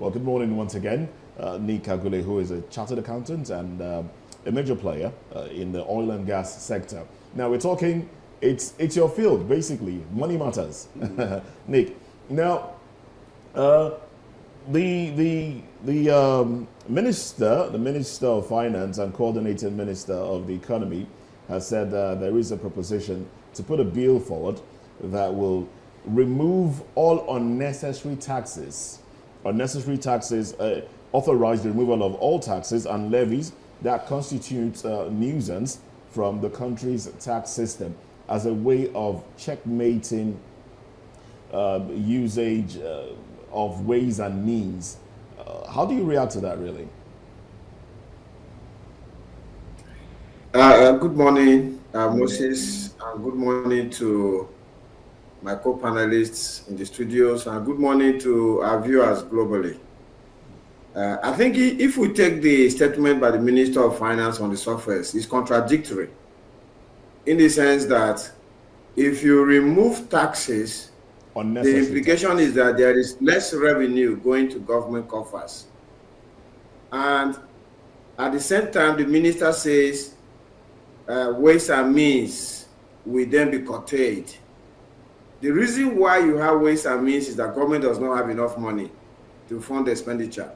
Well, good morning once again. Nick Agule, who is a chartered accountant and a major player in the oil and gas sector. Now we're talking, it's your field, basically. Money matters. Nick, now the minister, the Minister of Finance and coordinating Minister of the Economy has said there is a proposition to put a bill forward that will remove all unnecessary taxes. Authorize the removal of all taxes and levies that constitute nuisance from the country's tax system as a way of checkmating usage of ways and means. How do you react to that, really? Good morning, Moses, and good morning to my co-panelists in the studios, and good morning to our viewers globally. I think if we take the statement by the Minister of Finance on the surface, it's contradictory in the sense that if you remove taxes, the implication is that there is less revenue going to government coffers. And at the same time, the minister says ways and means will then be curtailed. The reason why you have ways and means is that government does not have enough money to fund expenditure.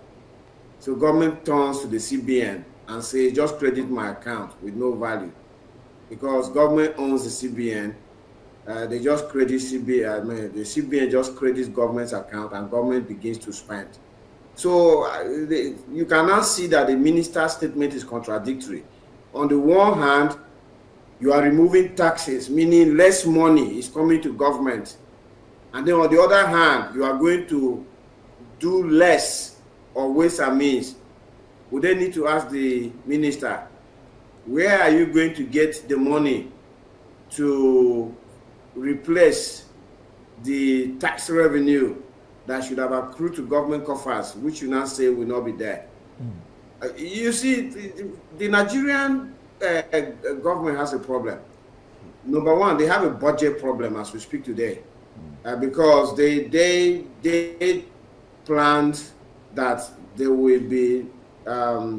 So government turns to the CBN and says, just credit my account with no value. Because government owns the CBN, they just credit CBN, the CBN just credits government's account and government begins to spend. So you can now see that the minister's statement is contradictory. On the one hand, you are removing taxes, meaning less money is coming to government. And then on the other hand, you are going to do less of ways and means. We then need to ask the minister, where are you going to get the money to replace the tax revenue that should have accrued to government coffers, which you now say will not be there? You see, the Nigerian government has a problem. Number one, they have a budget problem as we speak today, because they planned that they will be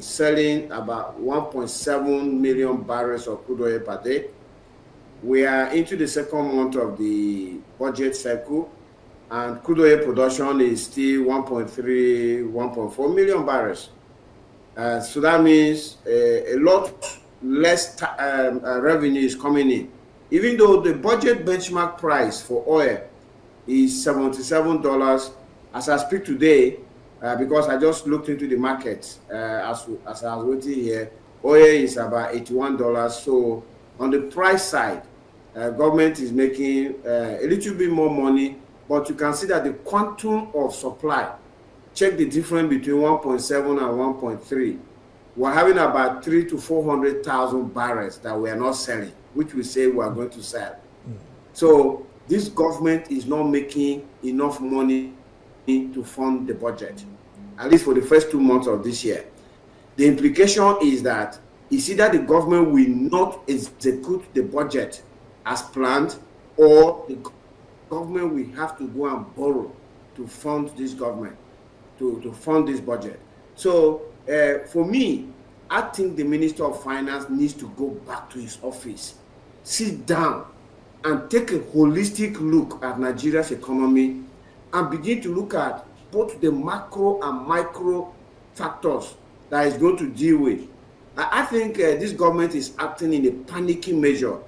selling about 1.7 million barrels of crude oil per day. We are into the second month of the budget cycle, and crude oil production is still 1.3, 1.4 million barrels. So that means a lot less revenue is coming in. Even though the budget benchmark price for oil is $77, as I speak today, because I just looked into the market as I was waiting here, oil is about $81. So on the price side, government is making a little bit more money, but you can see that the quantum of supply, check the difference between 1.7 and 1.3. We're having about 300,000 to 400,000 barrels that we are not selling, which we say we are going to sell. So this government is not making enough money to fund the budget, at least for the first 2 months of this year. The implication is that it's either the government will not execute the budget as planned, or the government will have to go and borrow to fund this government, to fund this budget. So for me, I think the Minister of Finance needs to go back to his office, sit down and take a holistic look at Nigeria's economy and begin to look at both the macro and micro factors that is going to deal with. I think this government is acting in a panicky measure,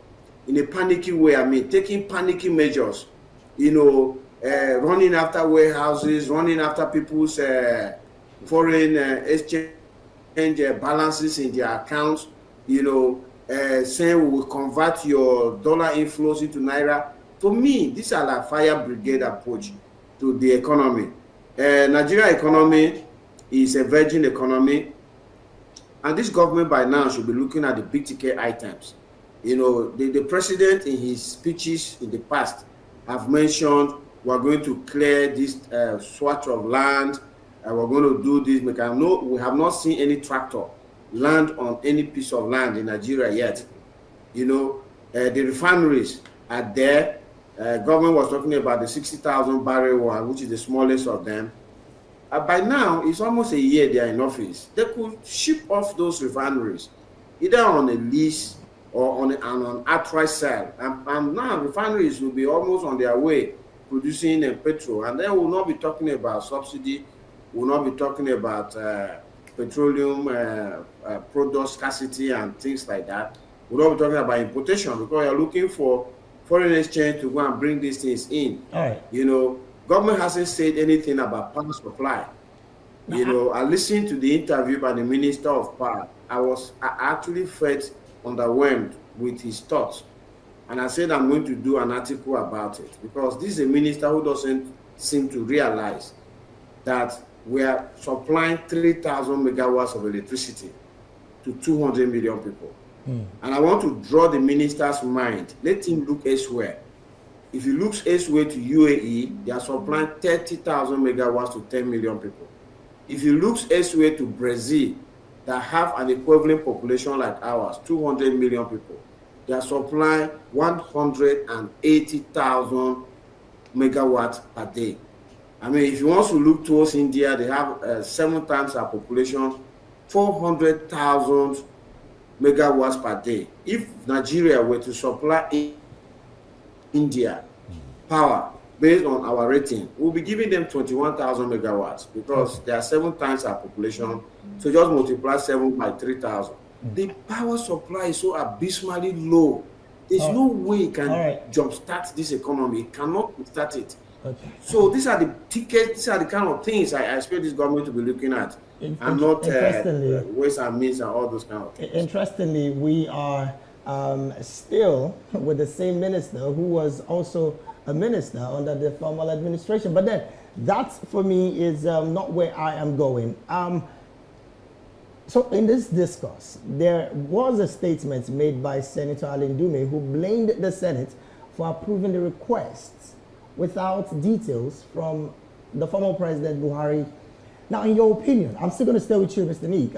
in a panicky way. I mean, taking panicky measures, running after warehouses, running after people's foreign exchange balances in their accounts, saying we will convert your dollar inflows into naira. For me, these are like fire brigade approach to the economy. Nigeria economy is a virgin economy, and this government by now should be looking at the big ticket items. The president in his speeches in the past have mentioned we're going to clear this swatch of land, and we're going to do this. We have not seen any tractor land on any piece of land in Nigeria yet. The refineries are there. Government was talking about the 60,000 barrel one, which is the smallest of them. By now, it's almost a year they are in office. They could ship off those refineries, either on a lease or on an outright sale. And now refineries will be almost on their way producing petrol. And then we'll not be talking about subsidy. We'll not be talking about petroleum product scarcity and things like that. We'll not be talking about importation, because you're looking for foreign exchange to go and bring these things in. All right. You know, government hasn't said anything about power supply. You know, I listened to the interview by the Minister of Power. I actually felt underwhelmed with his thoughts. And I said I'm going to do an article about it, because this is a minister who doesn't seem to realize that we are supplying 3,000 megawatts of electricity to 200 million people. And I want to draw the minister's mind. Let him look elsewhere. If he looks elsewhere to UAE, they are supplying 30,000 megawatts to 10 million people. If he looks elsewhere to Brazil, that have an equivalent population like ours, 200 million people, they are supplying 180,000 megawatts per day. I mean, if you want to look towards India, they have 7 times our population, 400,000 megawatts per day. If Nigeria were to supply India power based on our rating, we'll be giving them 21,000 megawatts, because they are 7 times our population. So just multiply 7 by 3,000. The power supply is so abysmally low. There's no way it can jumpstart this economy. It cannot start it. Okay. So these are the tickets, these are the kind of things I expect this government to be looking at, and not ways and means and all those kind of things. Interestingly, we are still with the same minister who was also a minister under the formal administration. But then that, for me, is not where I am going. So in this discourse, there was a statement made by Senator Alain Dume, who blamed the Senate for approving the requests without details from the former President Buhari. Now, in your opinion, I'm still going to stay with you, Mr. Neek.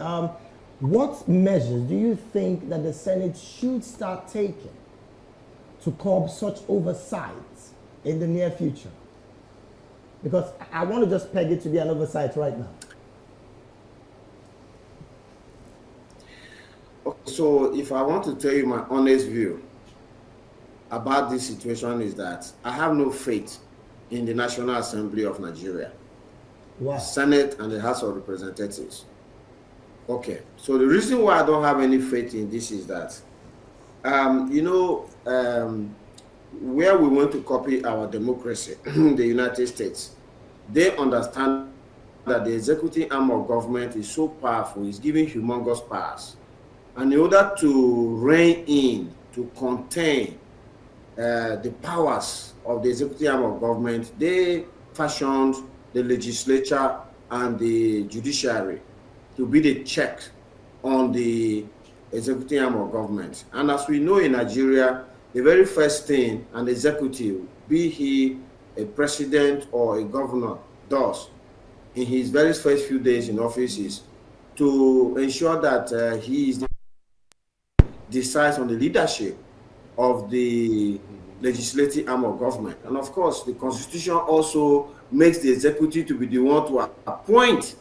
What measures do you think that the Senate should start taking to curb such oversight in the near future? Because I want to just peg it to be an oversight right now. So if I want to tell you my honest view about this situation, is that I have no faith in the National Assembly of Nigeria, Senate and the House of Representatives. Okay, so the reason why I don't have any faith in this is that, where we want to copy our democracy, the United States, they understand that the executive arm of government is so powerful, it's giving humongous powers. And in order to rein in, to contain the powers of the executive arm of government, they fashioned the legislature and the judiciary to be the check on the executive arm of government. And as we know in Nigeria, the very first thing an executive, be he a president or a governor, does in his very first few days in office is to ensure that he is decides on the leadership of the legislative arm of government. And of course, the Constitution also makes the executive to be the one to appoint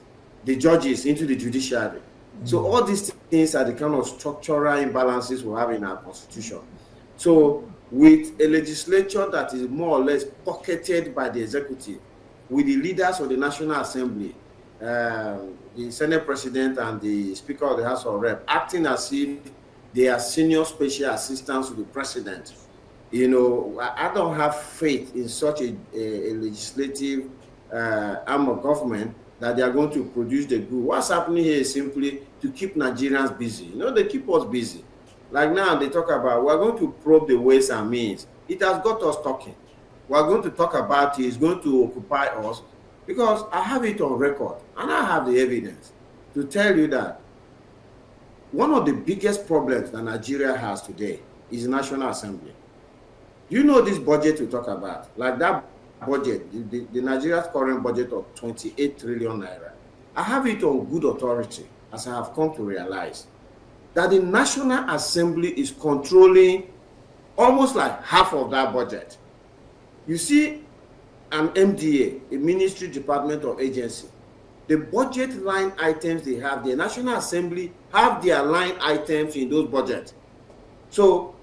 the judges into the judiciary. So all these things are the kind of structural imbalances we have in our Constitution. So with a legislature that is more or less pocketed by the executive, with the leaders of the National Assembly, the Senate President and the Speaker of the House of Rep, acting as if they are senior special assistants to the President, I don't have faith in such a legislative arm of government that they are going to produce the good. What's happening here is simply to keep Nigerians busy. They keep us busy. Like now, they talk about, we're going to probe the ways and means. It has got us talking. We're going to talk about it. It's going to occupy us, because I have it on record and I have the evidence to tell you that one of the biggest problems that Nigeria has today is the National Assembly. You know this budget we talk about, like that budget, the Nigeria's current budget of 28 trillion naira. I have it on good authority, as I have come to realize, that the National Assembly is controlling almost like half of that budget. You see, an MDA, a Ministry, Department, or Agency, the budget line items they have, the National Assembly have their line items in those budgets. So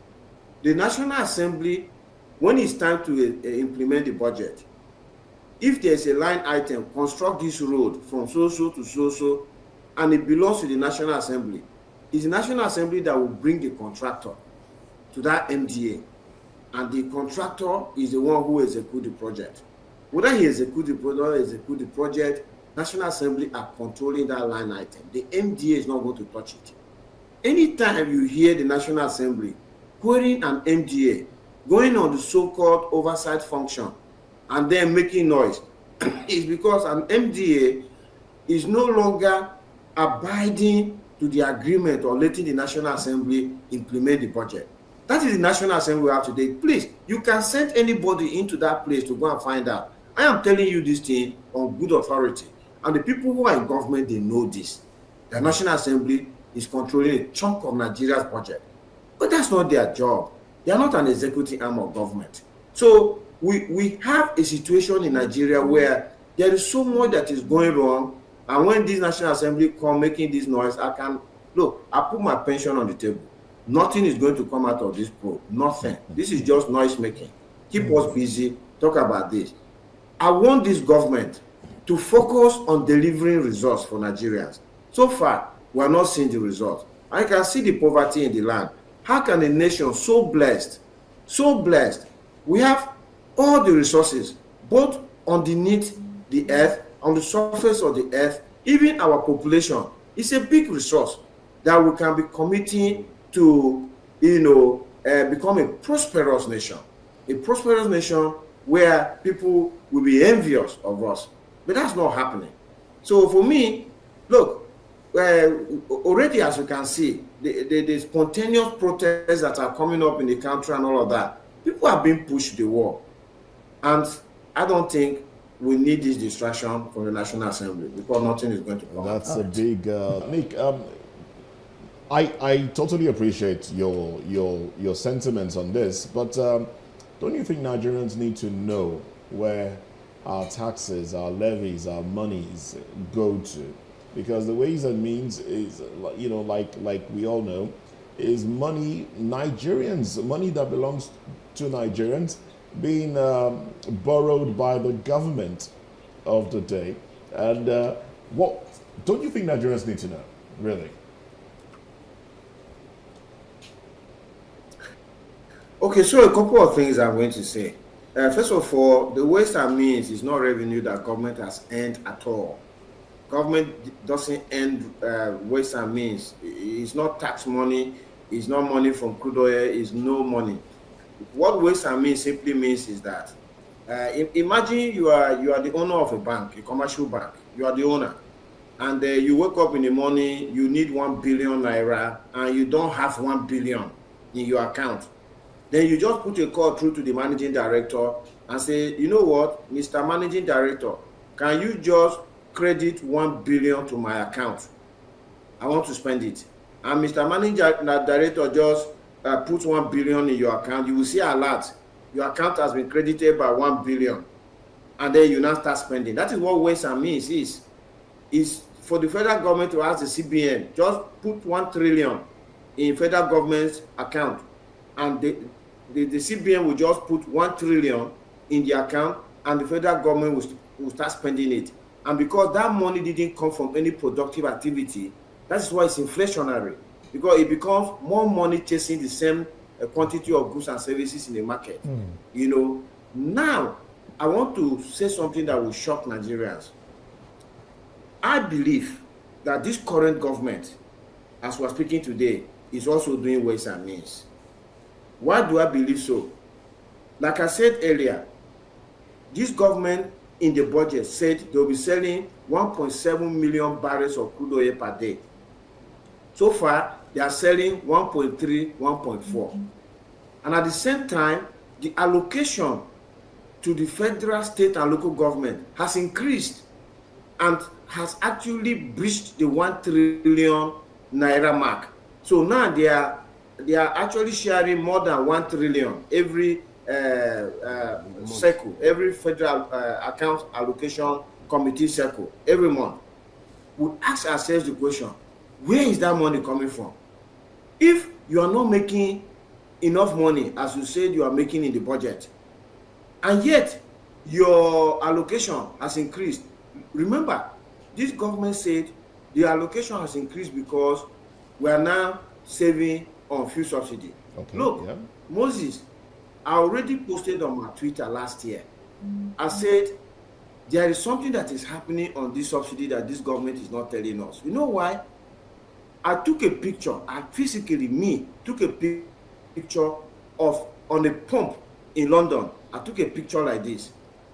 the National Assembly, when it's time to implement the budget, if there's a line item, construct this road from so-so to so-so, and it belongs to the National Assembly, it's the National Assembly that will bring the contractor to that MDA, and the contractor is the one who executes the project. Whether he executes the project or execute the project, National Assembly are controlling that line item. The MDA is not going to touch it. Anytime you hear the National Assembly querying an MDA, going on the so-called oversight function, and then making noise, is because an MDA is no longer abiding to the agreement or letting the National Assembly implement the budget. That is the National Assembly we have today. Please, you can send anybody into that place to go and find out. I am telling you this thing on good authority. And the people who are in government, they know this. The National Assembly is controlling a chunk of Nigeria's budget. But that's not their job. They are not an executive arm of government. So we have a situation in Nigeria where there is so much that is going wrong. And when this National Assembly come making this noise, I put my pension on the table. Nothing is going to come out of this probe. Nothing. This is just noise making. Keep us busy. Talk about this. I want this government to focus on delivering results for Nigerians. So far, we are not seeing the results. I can see the poverty in the land. How can a nation so blessed, we have all the resources, both underneath the earth, on the surface of the earth, even our population is a big resource that we can be committing to, become a prosperous nation where people will be envious of us. But that's not happening. So for me, look, already as you can see, the spontaneous protests that are coming up in the country and all of that, people are being pushed to the wall. And I don't think we need this distraction from the National Assembly because nothing is going to come. That's a big... Nick, I totally appreciate your sentiments on this, but don't you think Nigerians need to know where our taxes, our levies, our monies go to? Because the Ways and Means is, like we all know, is money, Nigerians, money that belongs to Nigerians being borrowed by the government of the day. And what don't you think Nigerians need to know, really? Okay, so a couple of things I'm going to say. First of all, the Ways and Means is not revenue that government has earned at all. Government doesn't earn Ways and Means. It's not tax money. It's not money from crude oil. It's no money. What Ways and Means simply means is that imagine you are the owner of a bank, a commercial bank. You are the owner, and you wake up in the morning. You need 1 billion naira, and you don't have 1 billion in your account. Then you just put a call through to the managing director and say, you know what, Mr. Managing Director, can you just credit 1 billion to my account? I want to spend it. And Mr. Managing Director just puts 1 billion in your account. You will see a lot. Your account has been credited by 1 billion. And then you now start spending. That is what Ways and Means is. Is for the federal government to ask the CBN, just put 1 trillion in federal government's account. And the CBN will just put 1 trillion in the account, and the federal government will start spending it. And because that money didn't come from any productive activity, that's why it's inflationary. Because it becomes more money chasing the same quantity of goods and services in the market. Now, I want to say something that will shock Nigerians. I believe that this current government, as we're speaking today, is also doing Ways and Means. Why do I believe so? Like I said earlier, this government in the budget said they'll be selling 1.7 million barrels of crude oil per day. So far, they are selling 1.3, 1.4. And at the same time, the allocation to the federal, state, and local government has increased and has actually breached the 1 trillion naira mark. So now they are actually sharing more than 1 trillion every cycle, every federal account allocation committee cycle, every month. we ask ourselves the question, where is that money coming from? If you are not making enough money, as you said you are making in the budget, and yet your allocation has increased. Remember, this government said the allocation has increased because we are now saving on fuel subsidy. Okay, Look, yeah. Moses, I already posted on my Twitter last year. I said there is something that is happening on this subsidy that this government is not telling us. You know why? I took a picture, I physically, took a picture of on a pump in London. I took a picture like this.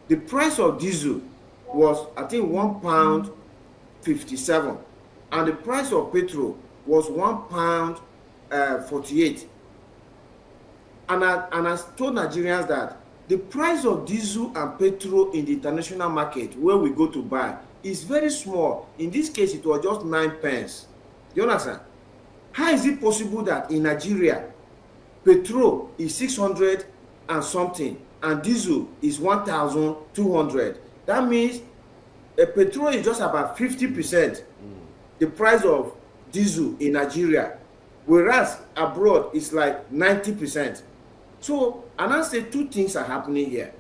The price of diesel was, I think, £1.57, and the price of petrol was £1.48. And I told Nigerians that the price of diesel and petrol in the international market where we go to buy is very small. In this case, it was just 9 pence. Do you understand? How is it possible that in Nigeria, petrol is 600 and something, and diesel is 1,200? That means petrol is just about 50% the price of diesel in Nigeria, whereas abroad it's like 90%. So, and I say two things are happening here.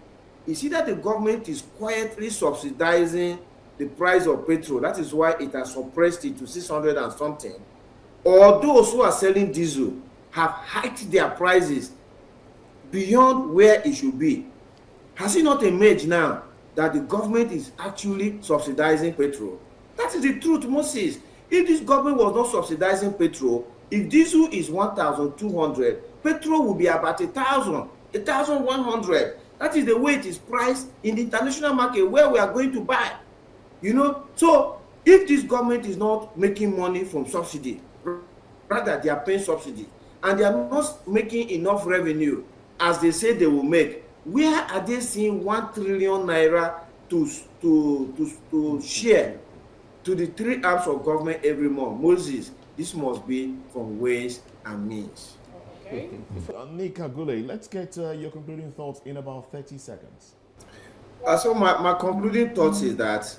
You see that the government is quietly subsidizing the price of petrol. That is why it has suppressed it to 600 and something. Or those who are selling diesel have hiked their prices beyond where it should be. Has it not emerged now that the government is actually subsidizing petrol? That is the truth, Moses. If this government was not subsidizing petrol, if diesel is 1,200, petrol will be about 1,000, 1,100. That is the way it is priced in the international market where we are going to buy. You know, so if this government is not making money from subsidy, rather they are paying subsidy, and they are not making enough revenue as they say they will make, where are they seeing 1 trillion naira to share to the three arms of government every month? Moses, this must be from ways and means. Okay. Nick Agule, let's get your concluding thoughts in about 30 seconds. So my concluding thoughts is that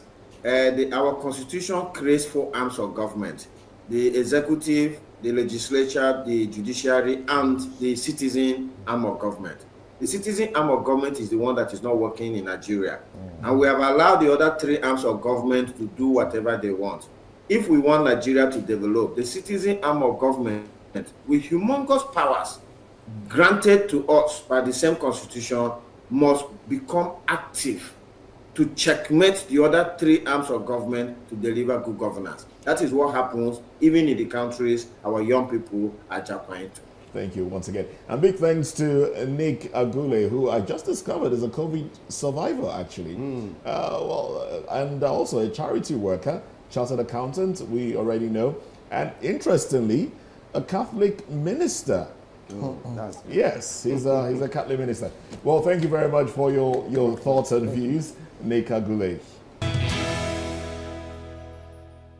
our constitution creates 4 arms of government: the executive, the legislature, the judiciary, and the citizen arm of government. The citizen arm of government is the one that is not working in Nigeria. And we have allowed the other 3 arms of government to do whatever they want. If we want Nigeria to develop, the citizen arm of government, with humongous powers granted to us by the same constitution, must become active to checkmate the other 3 arms of government to deliver good governance. That is what happens even in the countries our young people are jumping into. Thank you once again. And big thanks to Nick Agule, who I just discovered is a COVID survivor, actually. And also a charity worker, chartered accountant, we already know. And interestingly, a Catholic minister. Yes, he's a Catholic minister. Well, thank you very much for your thoughts and views, Nick Agule.